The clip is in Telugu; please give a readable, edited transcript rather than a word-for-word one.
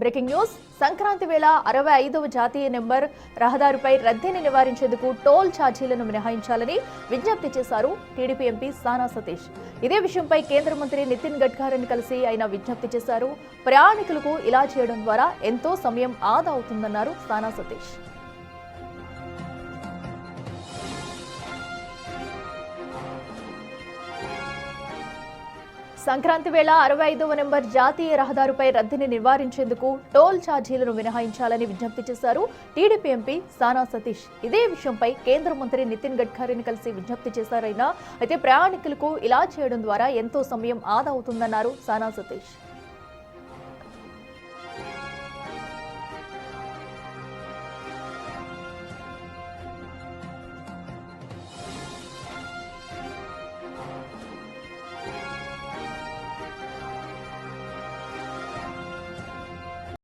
Breaking news. సంక్రాంతి వేళ 65వ జాతీయ నెంబర్ రహదారిపై రద్దీని నివారించేందుకు టోల్ ఛార్జీలను మినహాయించాలని విజ్ఞప్తి చేశారు టీడీపీ ఎంపీ సానా సతీష్. ఇదే విషయంపై కేంద్ర మంత్రి నితిన్ గడ్కరీని కలిసి ఆయన విజ్ఞప్తి చేశారు. ప్రయాణికులకు ఇలా చేయడం ద్వారా ఎంతో సమయం ఆదా అవుతుందన్నారు సానా సతీష్. సంక్రాంతి వేళ 65వ నెంబర్ జాతీయ రహదారిపై రద్దీని నివారించేందుకు టోల్ ఛార్జీలను మినహాయించాలని విజ్ఞప్తి చేశారు టీడీపీ ఎంపీ సానా సతీష్. ఇదే విషయంపై కేంద్ర మంత్రి నితిన్ గడ్కరీని కలిసి విజ్ఞప్తి చేశారైనా అయితే ప్రయాణికులకు ఇలా చేయడం ద్వారా ఎంతో సమయం ఆదా అవుతుందన్నారు సానా సతీష్.